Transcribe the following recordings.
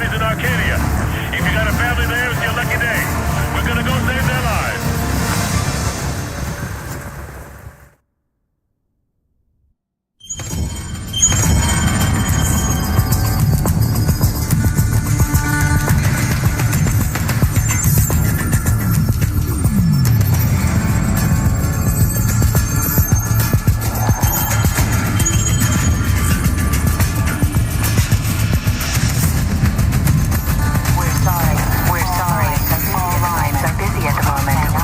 families in Arcadia. If you got a family there, it's your lucky day. We're gonna go save their lives. We're sorry. All lines are busy at the moment.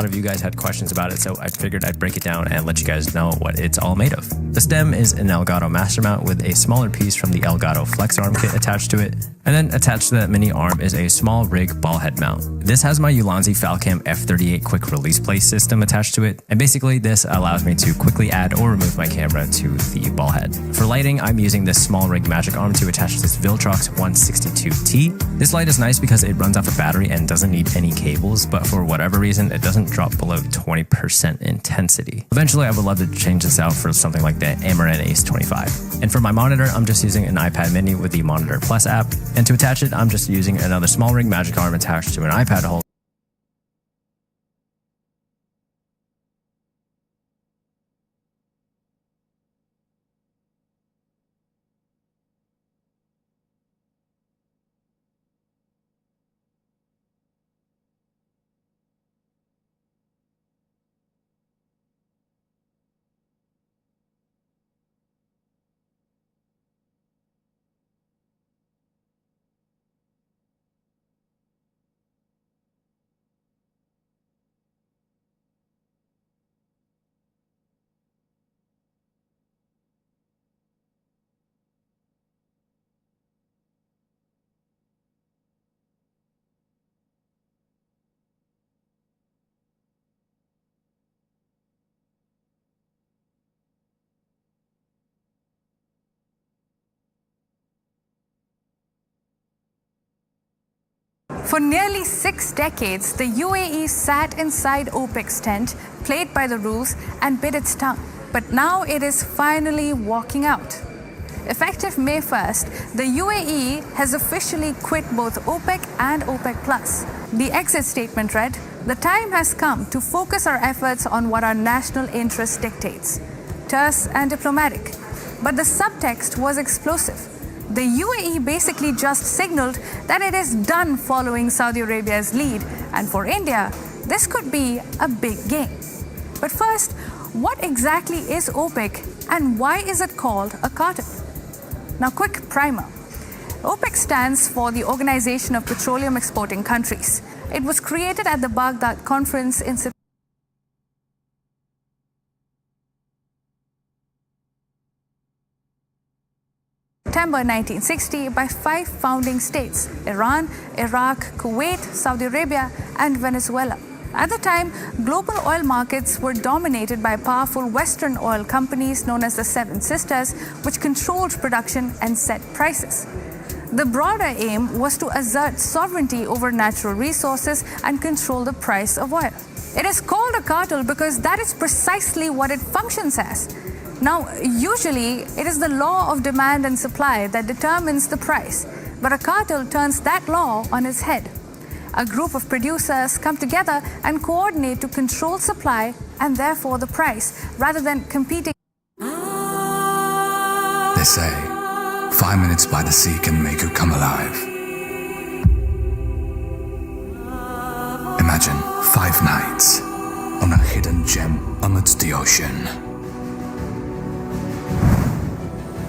of you guys had questions about it, so I figured I'd break it down and let you guys know what it's all made of. The stem is an Elgato master mount with a smaller piece from the Elgato flex arm kit attached to it, and then attached to that mini arm is a small rig ball head mount. This has my Ulanzi Falcam F38 quick release plate system attached to it, and basically this allows me to quickly add or remove my camera to the ball head. For lighting, I'm using this small rig magic arm to attach this Viltrox 162T. This light is nice because it runs off a battery and doesn't need any cables, but for whatever reason, it doesn't drop below 20% intensity. Eventually, I would love to change this out for something like the Amaran Ace 25. And for my monitor, I'm just using an iPad mini with the Monitor Plus app, and to attach it, I'm just using another small rig magic arm attached to an iPad holder. For nearly 6 decades, the UAE sat inside OPEC's tent, played by the rules, and bit its tongue. But now it is finally walking out. Effective May 1st, the UAE has officially quit both OPEC and OPEC+. The exit statement read, "The time has come to focus our efforts on what our national interest dictates." Terse and diplomatic. But the subtext was explosive. The UAE basically just signaled that it is done following Saudi Arabia's lead, and for India, this could be a big gain. But first, what exactly is OPEC and why is it called a cartel? Now, quick primer. OPEC stands for the Organization of Petroleum Exporting Countries. It was created at the Baghdad Conference in September 1960 by 5 founding states: Iran, Iraq, Kuwait, Saudi Arabia, and Venezuela. At the time, global oil markets were dominated by powerful Western oil companies known as the Seven Sisters, which controlled production and set prices. The broader aim was to assert sovereignty over natural resources and control the price of oil. It is called a cartel because that is precisely what it functions as. Now, usually, it is the law of demand and supply that determines the price, but a cartel turns that law on its head. A group of producers come together and coordinate to control supply and therefore the price, rather than competing. They say 5 minutes by the sea can make you come alive. Imagine 5 nights on a hidden gem amidst the ocean.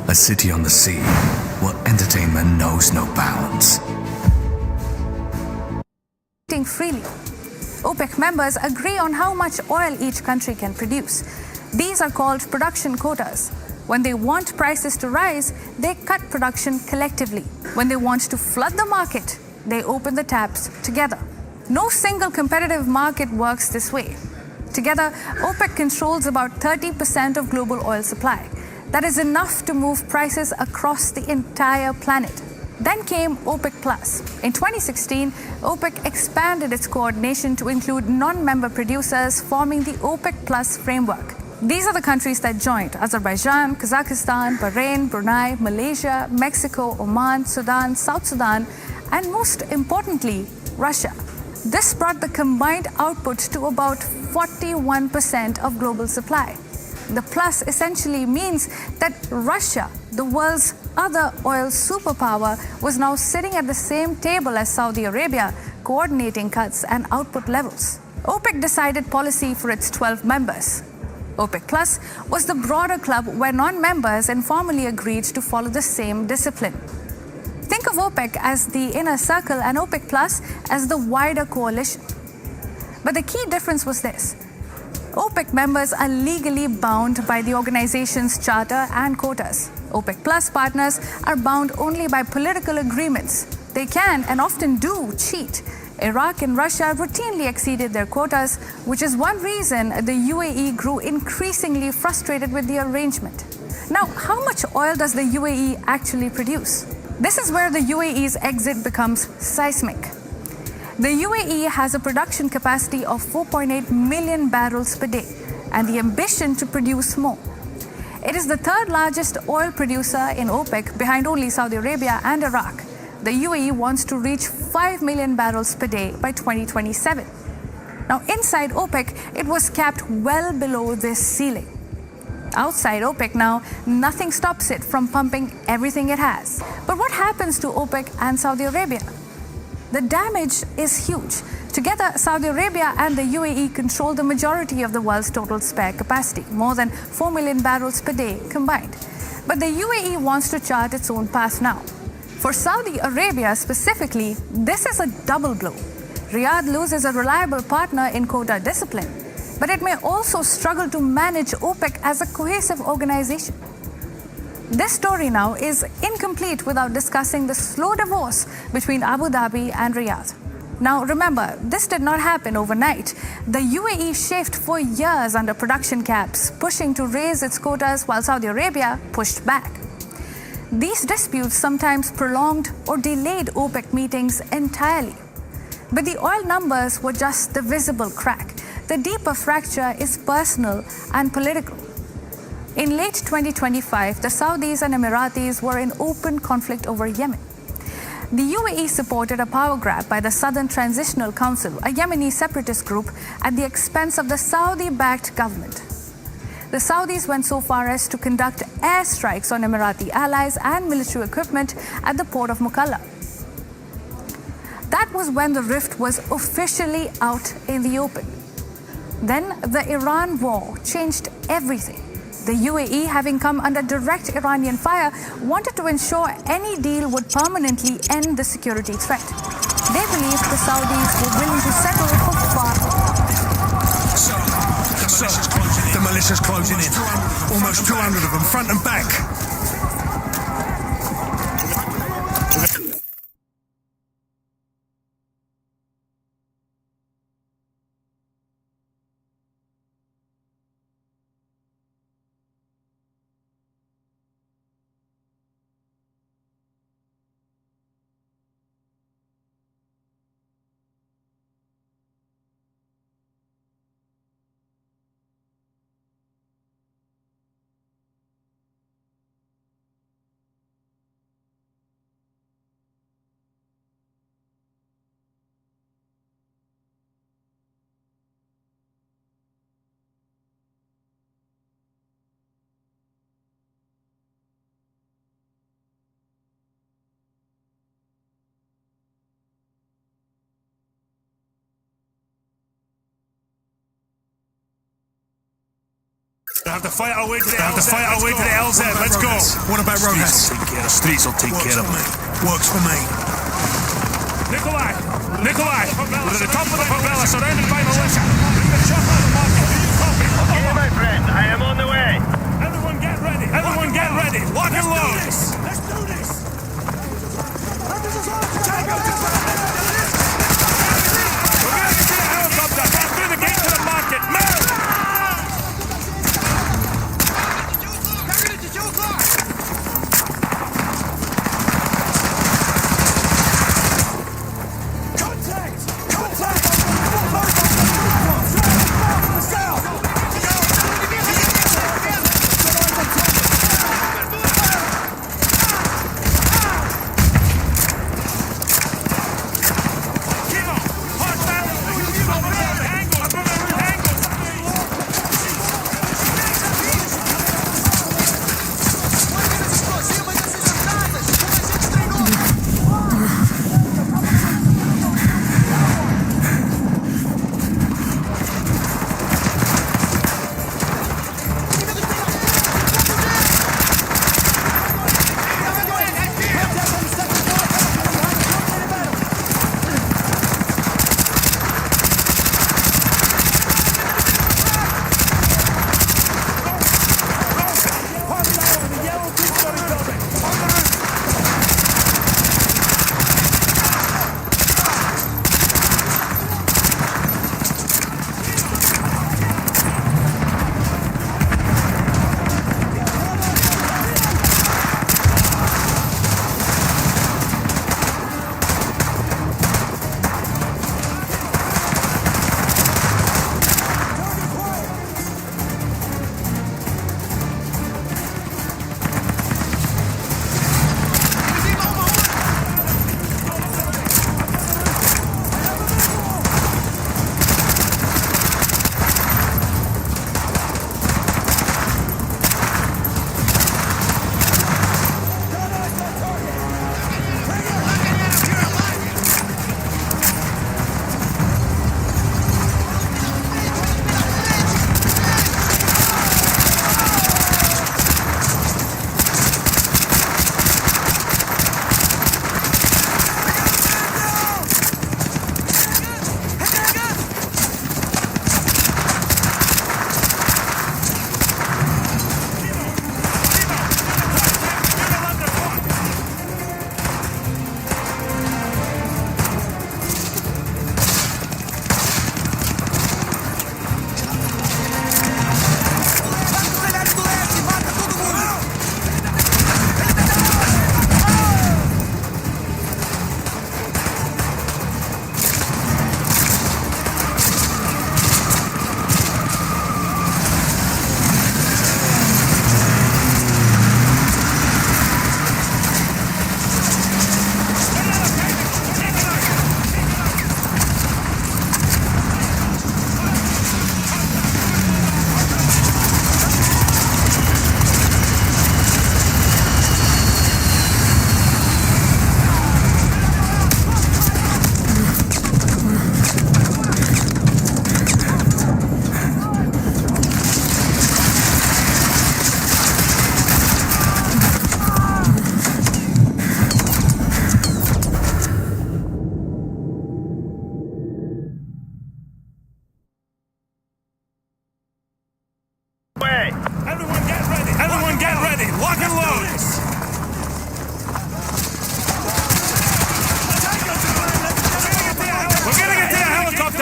A city on the sea where entertainment knows no bounds. Freely. OPEC members agree on how much oil each country can produce. These are called production quotas. When they want prices to rise, they cut production collectively. When they want to flood the market, they open the taps together. No single competitive market works this way. Together, OPEC controls about 30% of global oil supply. That is enough to move prices across the entire planet. Then came OPEC+. In 2016, OPEC expanded its coordination to include non-member producers, forming the OPEC+ framework. These are the countries that joined: Azerbaijan, Kazakhstan, Bahrain, Brunei, Malaysia, Mexico, Oman, Sudan, South Sudan, and most importantly, Russia. This brought the combined output to about 41% of global supply. The plus essentially means that Russia, the world's other oil superpower, was now sitting at the same table as Saudi Arabia, coordinating cuts and output levels. OPEC decided policy for its 12 members. OPEC Plus was the broader club where non-members informally agreed to follow the same discipline. Think of OPEC as the inner circle and OPEC Plus as the wider coalition. But the key difference was this. OPEC members are legally bound by the organization's charter and quotas. OPEC Plus partners are bound only by political agreements. They can and often do cheat. Iraq and Russia routinely exceeded their quotas, which is one reason the UAE grew increasingly frustrated with the arrangement. Now, how much oil does the UAE actually produce? This is where the UAE's exit becomes seismic. The UAE has a production capacity of 4.8 million barrels per day and the ambition to produce more. It is the third largest oil producer in OPEC, behind only Saudi Arabia and Iraq. The UAE wants to reach 5 million barrels per day by 2027. Now, inside OPEC, it was capped well below this ceiling. Outside OPEC now, nothing stops it from pumping everything it has. But what happens to OPEC and Saudi Arabia? The damage is huge. Together, Saudi Arabia and the UAE control the majority of the world's total spare capacity, more than 4 million barrels per day combined. But the UAE wants to chart its own path now. For Saudi Arabia specifically, this is a double blow. Riyadh loses a reliable partner in quota discipline, but it may also struggle to manage OPEC as a cohesive organization. This story now is incomplete without discussing the slow divorce between Abu Dhabi and Riyadh. Now remember, this did not happen overnight. The UAE chafed for years under production caps, pushing to raise its quotas while Saudi Arabia pushed back. These disputes sometimes prolonged or delayed OPEC meetings entirely. But the oil numbers were just the visible crack. The deeper fracture is personal and political. In late 2025, the Saudis and Emiratis were in open conflict over Yemen. The UAE supported a power grab by the Southern Transitional Council, a Yemeni separatist group, at the expense of the Saudi-backed government. The Saudis went so far as to conduct airstrikes on Emirati allies and military equipment at the port of Mukalla. That was when the rift was officially out in the open. Then the Iran war changed everything. The UAE, having come under direct Iranian fire, wanted to ensure any deal would permanently end the security threat. They believed the Saudis were willing to settle for far. The militia's closing in. Almost 200 of them, front and back. We have to fight our way to the LZ. Let's go. What about Rojas? Streets will take care of me. Works for me. Nikolai! We're at the top of the favela, surrounded by militia. Bring the chopper to the market. Do you copy? Okay, my friend, I am on the way. Everyone get ready. Lock and load. Let's do this. We're going to get a helicopter. Get through the gate to the market. Move!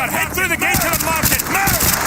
car. Head through the gate to the market. Move!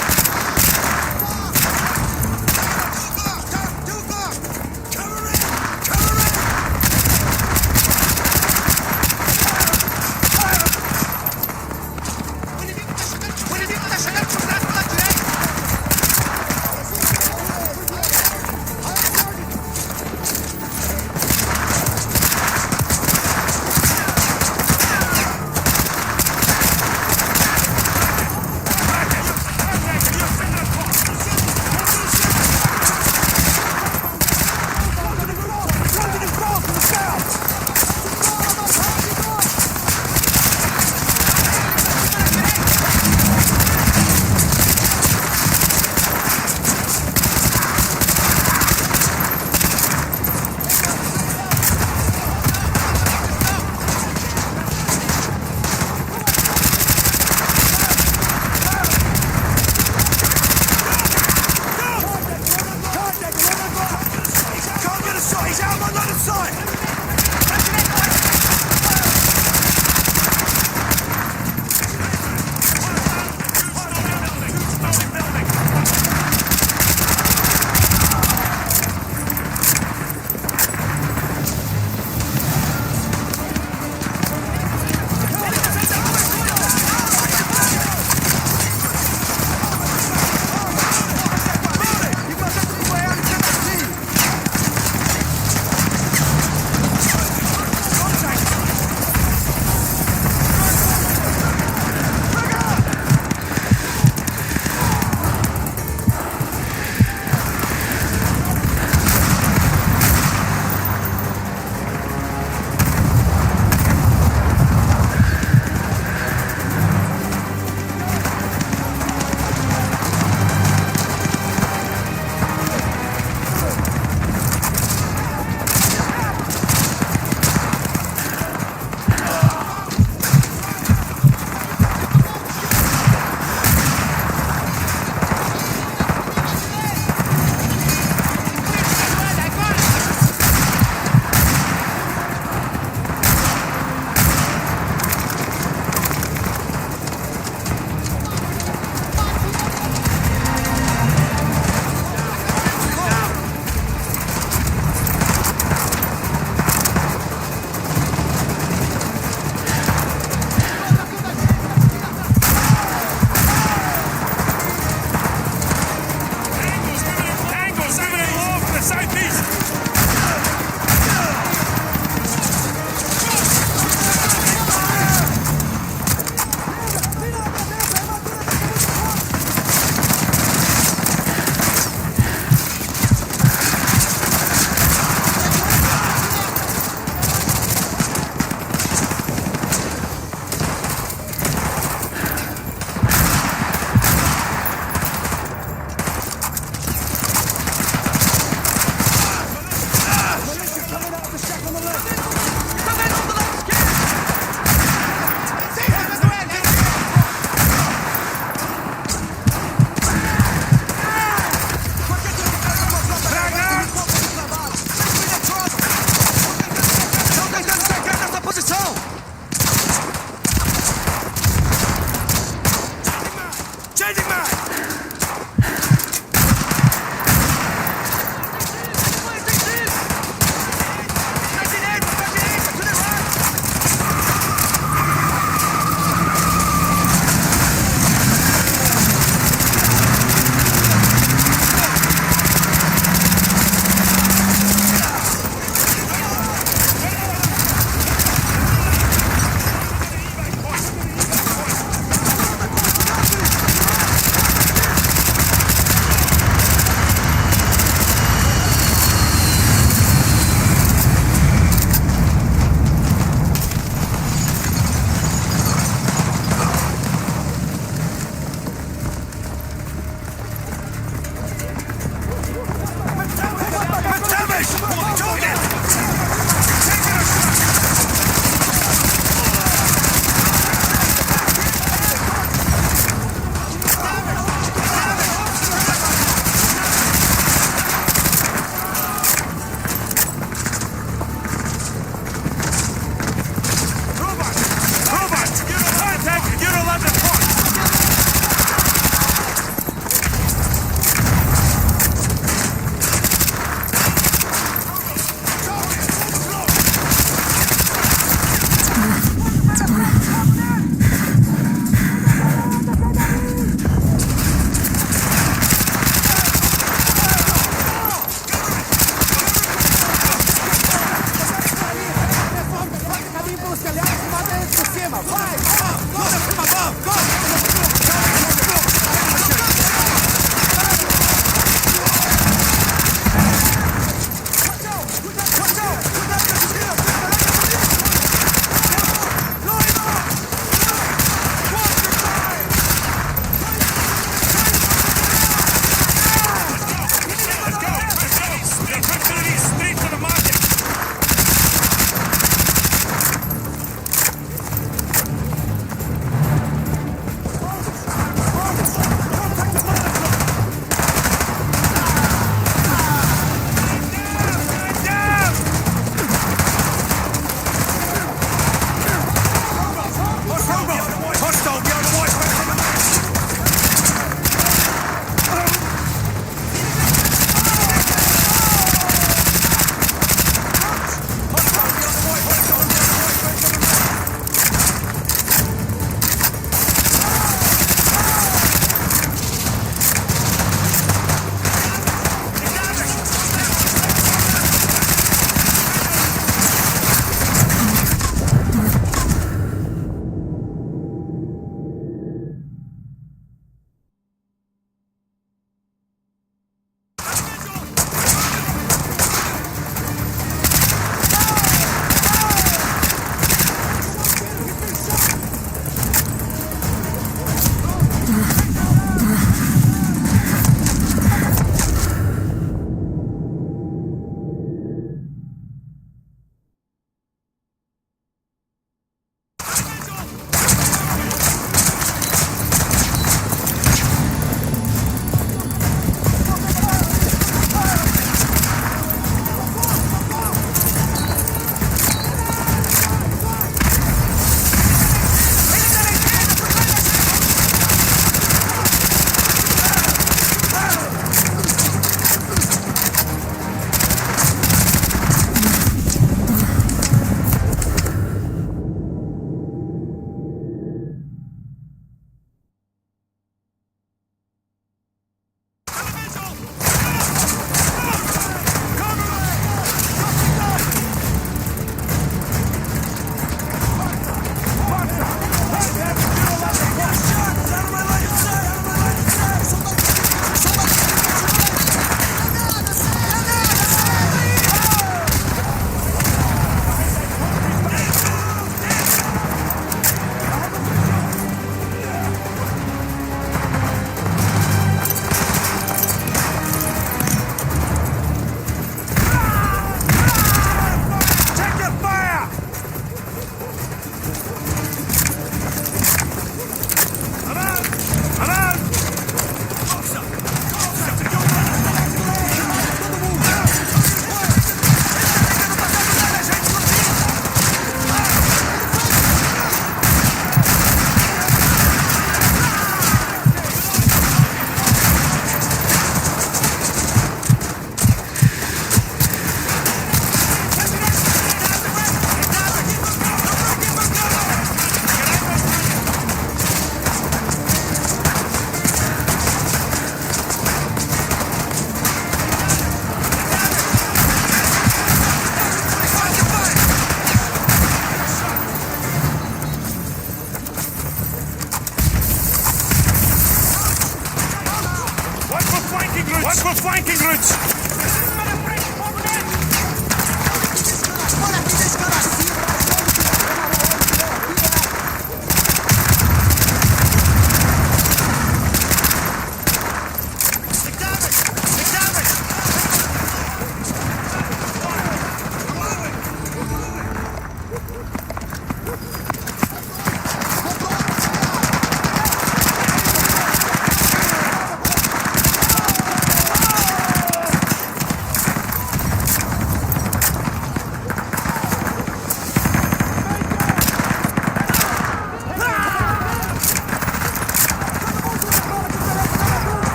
more flanking routes!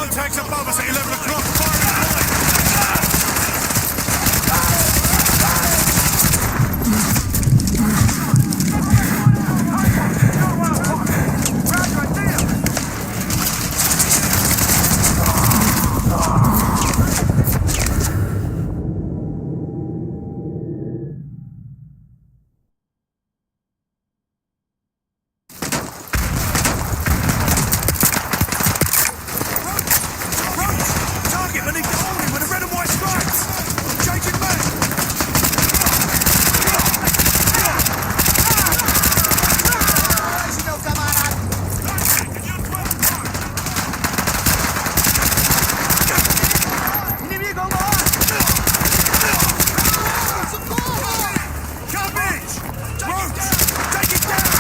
Contacts above us at 11 o'clock. Firing away. Target, I need to hold him with the red and white stripes. Changing back. Garbage! Roach! Take it down!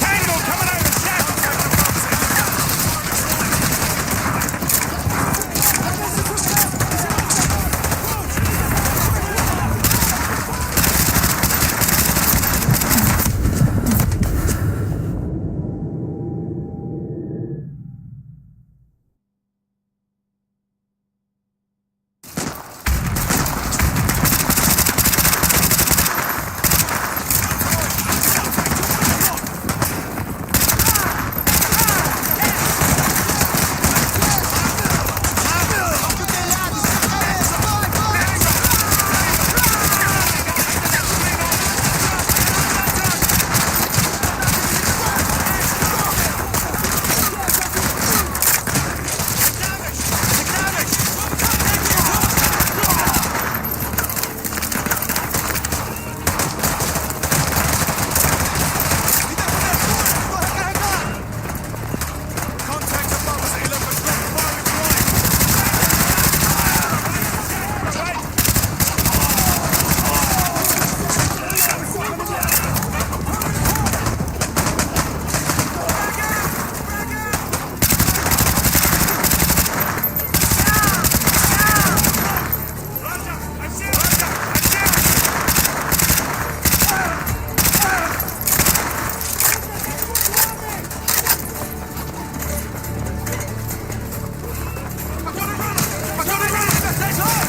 Tango coming over shaft! Contacts above us at 11 o'clock. Firing away. I got it running! That's hot!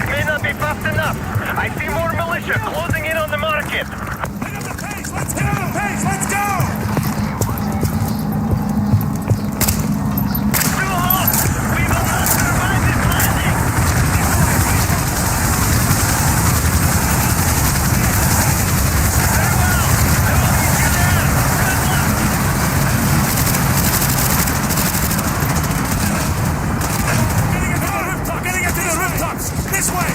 May not be fast enough. I see more militia closing in on the market. Hit up the pace! Let's get on the pace! Let's go! Too hot! We will not survive this landing! Very well! I will meet you there! Good luck! Getting it to the rooftops! This way!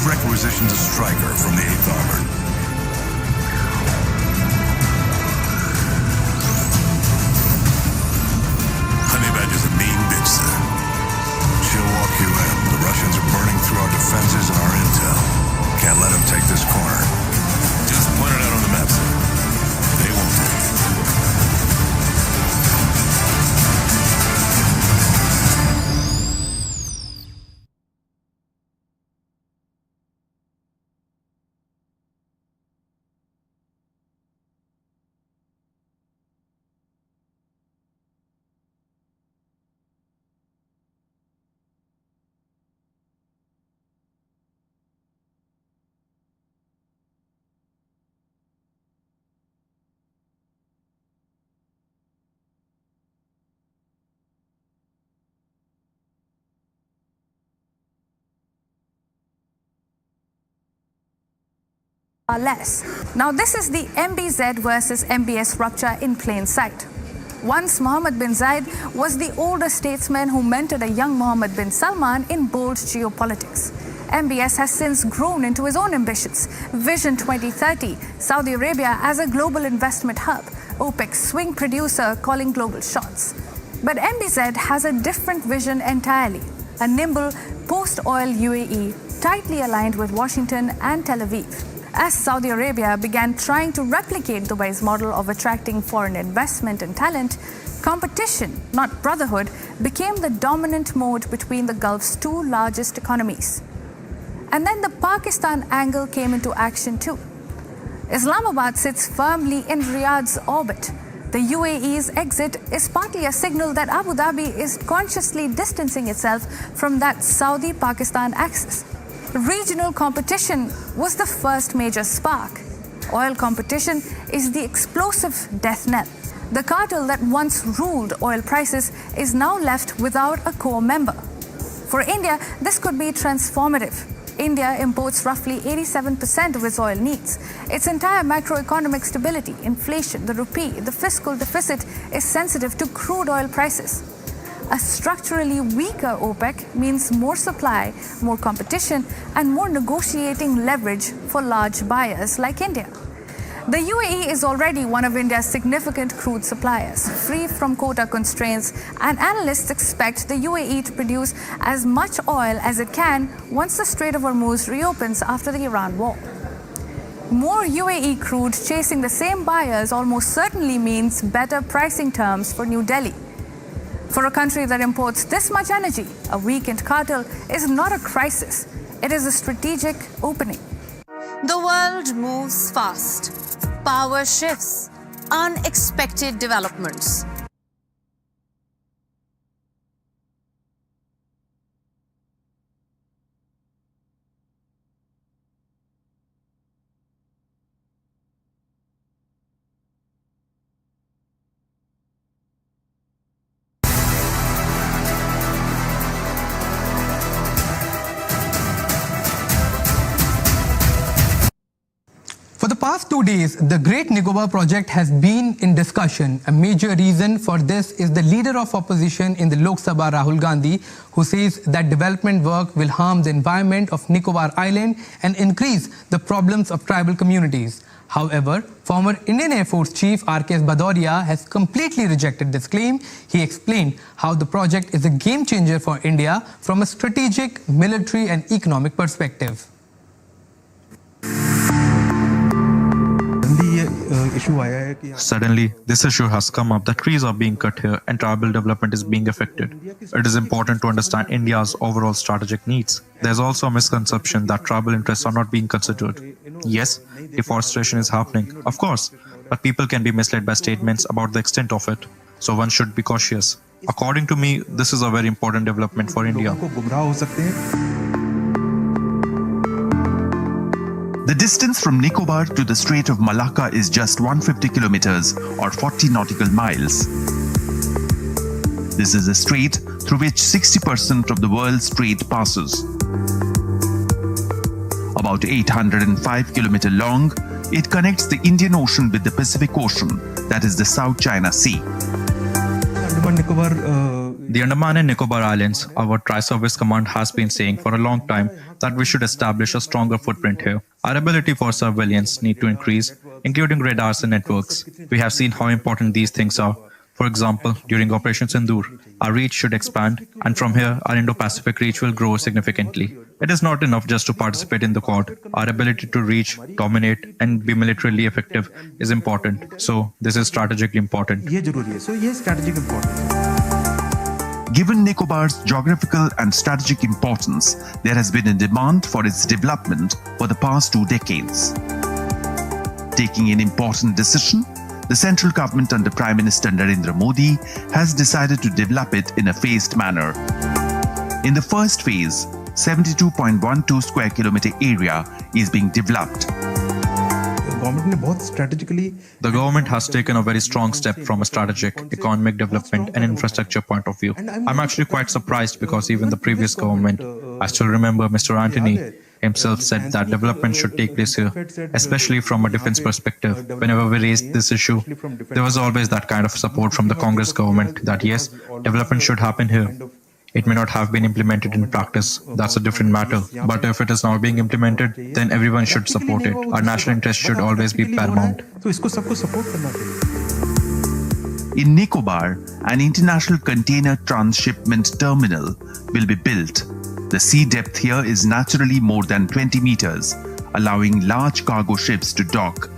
requisitioned a striker from the 8th Armored. Honey Badger's a mean bitch, sir. She'll walk you in. The Russians are burning through our defenses and our intel. Can't let them take this corner. Just point it out on the map, sir. They won't take it. Are less. Now this is the MBZ versus MBS rupture in plain sight. Once Mohammed bin Zayed was the older statesman who mentored a young Mohammed bin Salman in bold geopolitics. MBS has since grown into his own ambitions. Vision 2030, Saudi Arabia as a global investment hub, OPEC's swing producer calling global shots. But MBZ has a different vision entirely, a nimble post-oil UAE tightly aligned with Washington and Tel Aviv. As Saudi Arabia began trying to replicate Dubai's model of attracting foreign investment and talent, competition, not brotherhood, became the dominant mode between the Gulf's two largest economies. And then the Pakistan angle came into action too. Islamabad sits firmly in Riyadh's orbit. The UAE's exit is partly a signal that Abu Dhabi is consciously distancing itself from that Saudi-Pakistan axis. Regional competition was the first major spark. Oil competition is the explosive death knell. The cartel that once ruled oil prices is now left without a core member. For India, this could be transformative. India imports roughly 87% of its oil needs. Its entire macroeconomic stability, inflation, the rupee, the fiscal deficit is sensitive to crude oil prices. A structurally weaker OPEC means more supply, more competition, and more negotiating leverage for large buyers like India. The UAE is already one of India's significant crude suppliers, free from quota constraints, and analysts expect the UAE to produce as much oil as it can once the Strait of Hormuz reopens after the Iran war. More UAE crude chasing the same buyers almost certainly means better pricing terms for New Delhi. For a country that imports this much energy, a weakened cartel is not a crisis. It is a strategic opening. The world moves fast. Power shifts. Unexpected developments. For the past 2 days, the Great Nicobar project has been in discussion. A major reason for this is the leader of opposition in the Lok Sabha, Rahul Gandhi, who says that development work will harm the environment of Nicobar Island and increase the problems of tribal communities. However, former Indian Air Force Chief R.K. Bhadauria has completely rejected this claim. He explained how the project is a game changer for India from a strategic, military and economic perspective. Suddenly, this issue has come up that trees are being cut here and tribal development is being affected. It is important to understand India's overall strategic needs. There's also a misconception that tribal interests are not being considered. Yes, deforestation is happening, of course, but people can be misled by statements about the extent of it. So one should be cautious. According to me, this is a very important development for India. The distance from Nicobar to the Strait of Malacca is just 150 kilometers or 40 nautical miles. This is a strait through which 60% of the world's trade passes. About 805 kilometers long, it connects the Indian Ocean with the The Andaman and Nicobar Islands, our Tri-Service Command has been saying for a long time that we should establish a stronger footprint here. Our ability for surveillance need to increase, including radars and networks. We have seen how important these things are. For example, during Operation Sindoor, our reach should expand, and from here, our Indo-Pacific reach will grow significantly. It is not enough just to participate in the Quad. Our ability to reach, dominate, and be militarily effective is important. So, this is strategically important. Given Nicobar's geographical and strategic importance, there has been a demand for its development for the past 2 decades. Taking an important decision, the central government under Prime Minister Narendra Modi has decided to develop it in a phased manner. In the first phase, 72.12 square kilometer area is being developed. The government has taken a very strong step from a strategic, economic development and infrastructure point of view. I'm actually quite surprised because even the previous government, I still remember Mr. Antony himself said that development should take place here, especially from a defense perspective. Whenever we raised this issue, there was always that kind of support from the Congress government that yes, development should happen here. It may not have been implemented in practice, that's a different matter. But if it is now being implemented, then everyone should support it. Our national interest should always be paramount. In Nicobar, an international container transshipment terminal will be built. The sea depth here is naturally more than 20 meters, allowing large cargo ships to dock.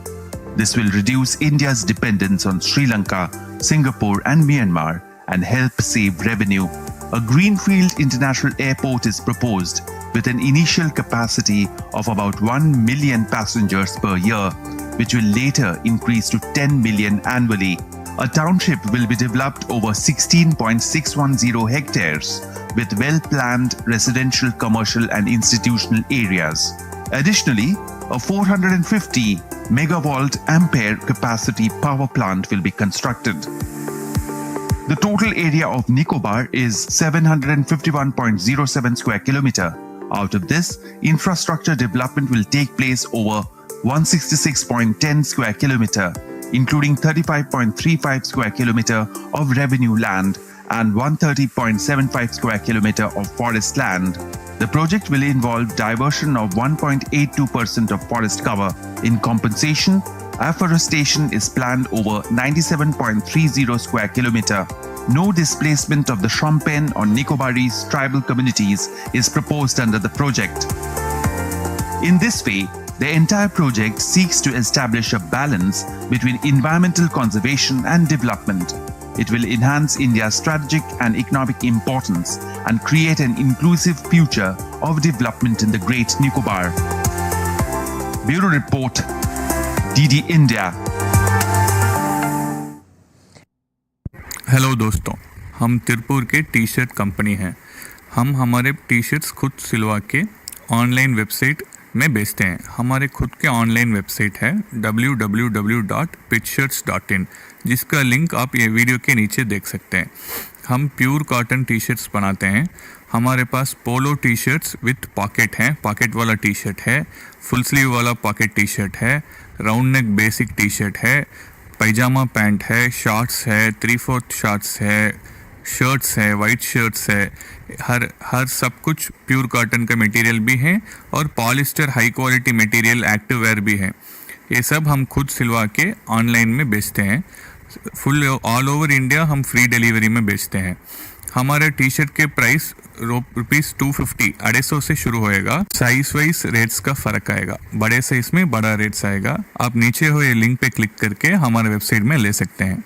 This will reduce India's dependence on Sri Lanka, Singapore and Myanmar and help save revenue. A greenfield international airport is proposed with an initial capacity of about 1 million passengers per year, which will later increase to 10 million annually. A township will be developed over 16.610 hectares with well-planned residential, commercial and institutional areas. Additionally, a 450 megavolt ampere capacity power plant will be constructed. The total area of Nicobar is 751.07 square kilometer. Out of this, infrastructure development will take place over 166.10 square kilometer, including 35.35 square kilometer of revenue land and 130.75 square kilometer of forest land. The project will involve diversion of 1.82% of forest cover. In compensation, afforestation is planned over 97.30 square kilometer. No displacement of the Shompen or Nicobarese tribal communities is proposed under the project. In this way, the entire project seeks to establish a balance between environmental conservation and development. It will enhance India's strategic and economic importance and create an inclusive future of development in the Great Nicobar. Bureau Report, DD India. Hello दोस्तों, हम तिरपुर के T shirt company हैं। हम हमारे T shirts खुद सिलवा के online website में बेचते हैं। हमारे खुद के ऑनलाइन वेबसाइट है www.pitshirts.in, जिसका लिंक आप ये वीडियो के नीचे देख सकते हैं। हम प्योर कॉटन टी शर्ट्स बनाते हैं। हमारे पास polo T shirts with pocket हैं, पॉकेट वाला टी शर्ट है, फुल स्लीव वाला पॉकेट टी शर्ट है, round neck basic T shirt है, पैजामा पैंट है, शॉर्ट्स है, 3/4 शॉर्ट्स है, शर्ट्स है, वाइट शर्ट्स है, हर सब कुछ प्योर कॉटन का मटेरियल भी है और polyester high quality material active wear भी है। ये सब हम खुद सिलवा के ऑनलाइन में बेचते हैं। फुल ऑल ओवर इंडिया हम फ्री डिलीवरी में बेचते हैं। हमारे टी शर्ट के प्राइस ₹250 250 से शुरू होएगा। साइज वाइज रेट्स का फर्क आएगा। बड़े साइज में बड़ा रेट्स आएगा। आप नीचे हुए लिंक पे क्लिक करके हमारे वेबसाइट में ले सकते हैं।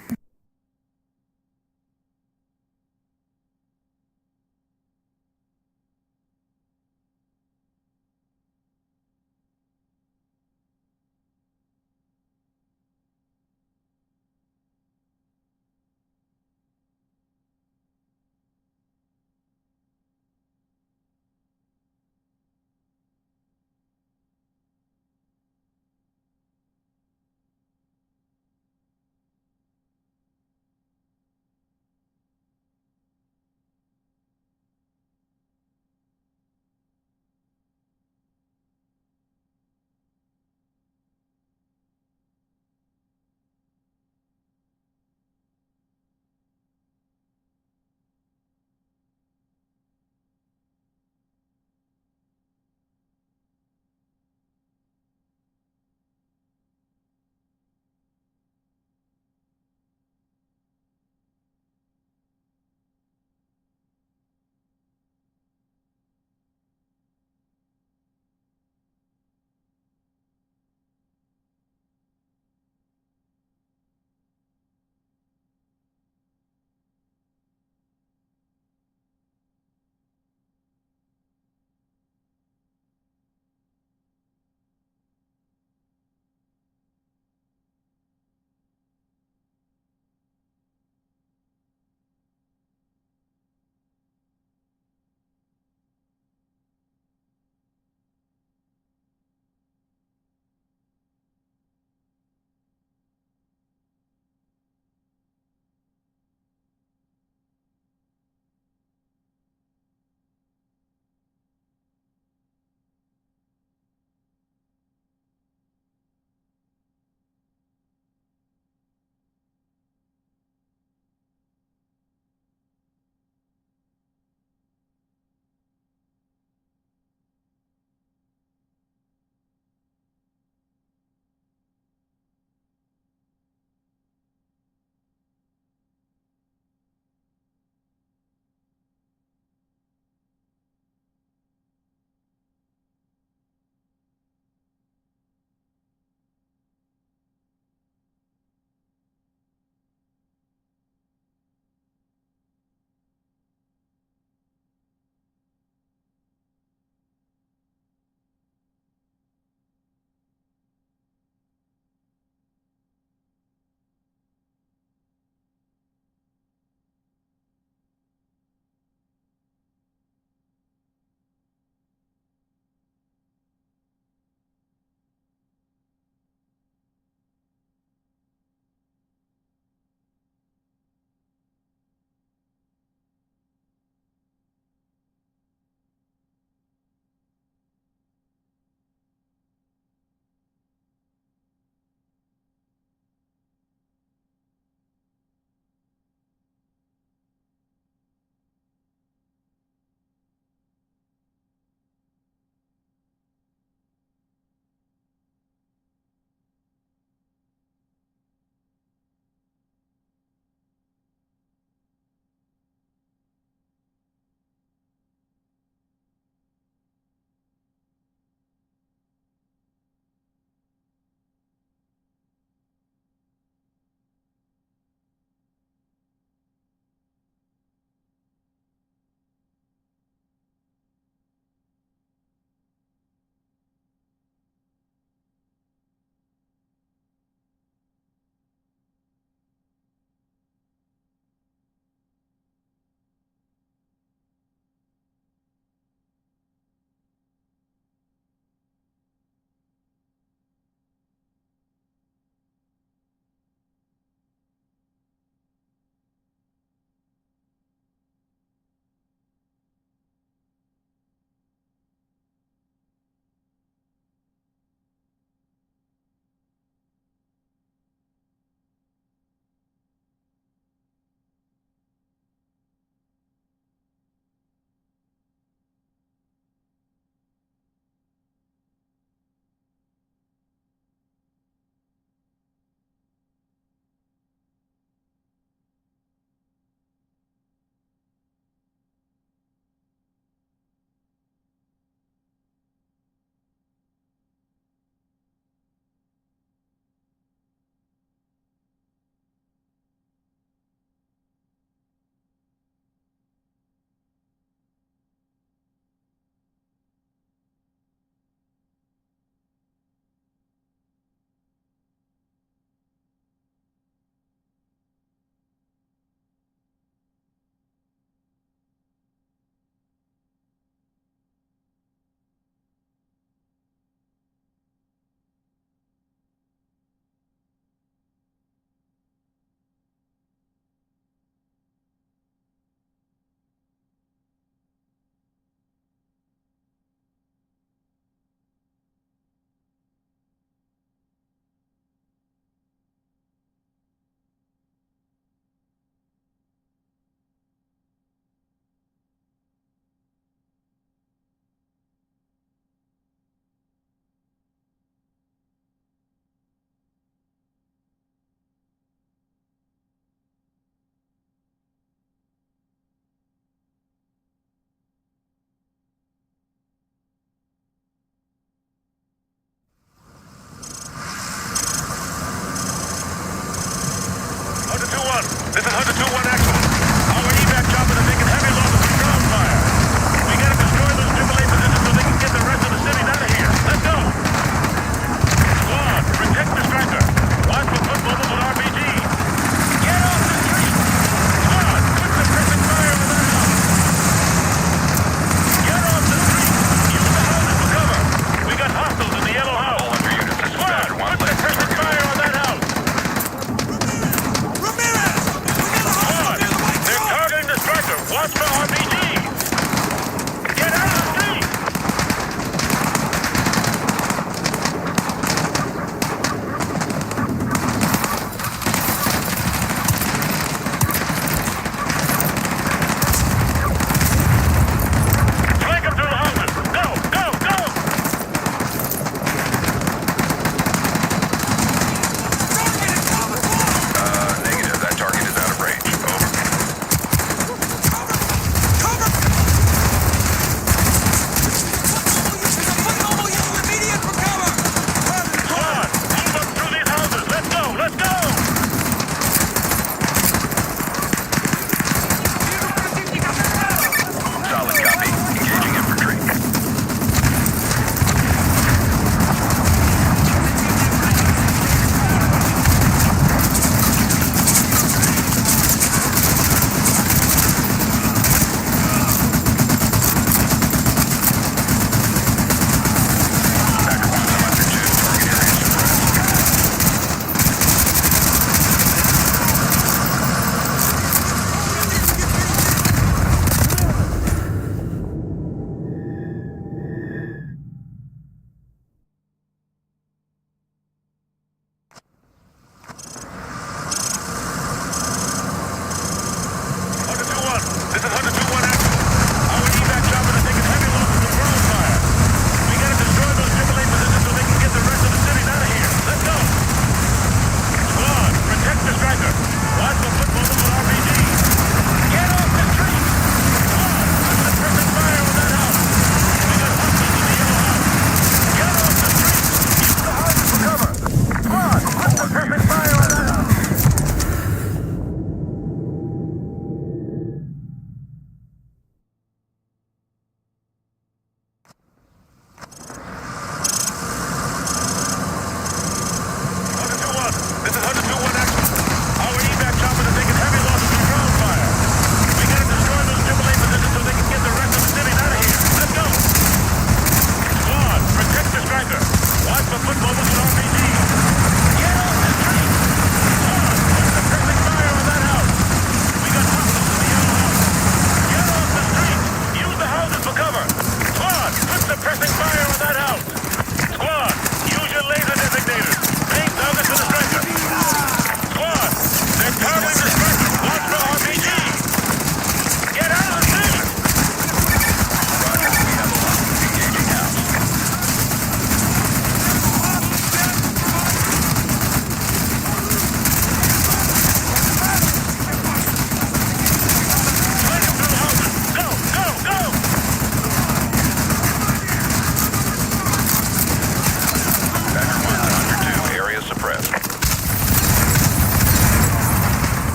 for our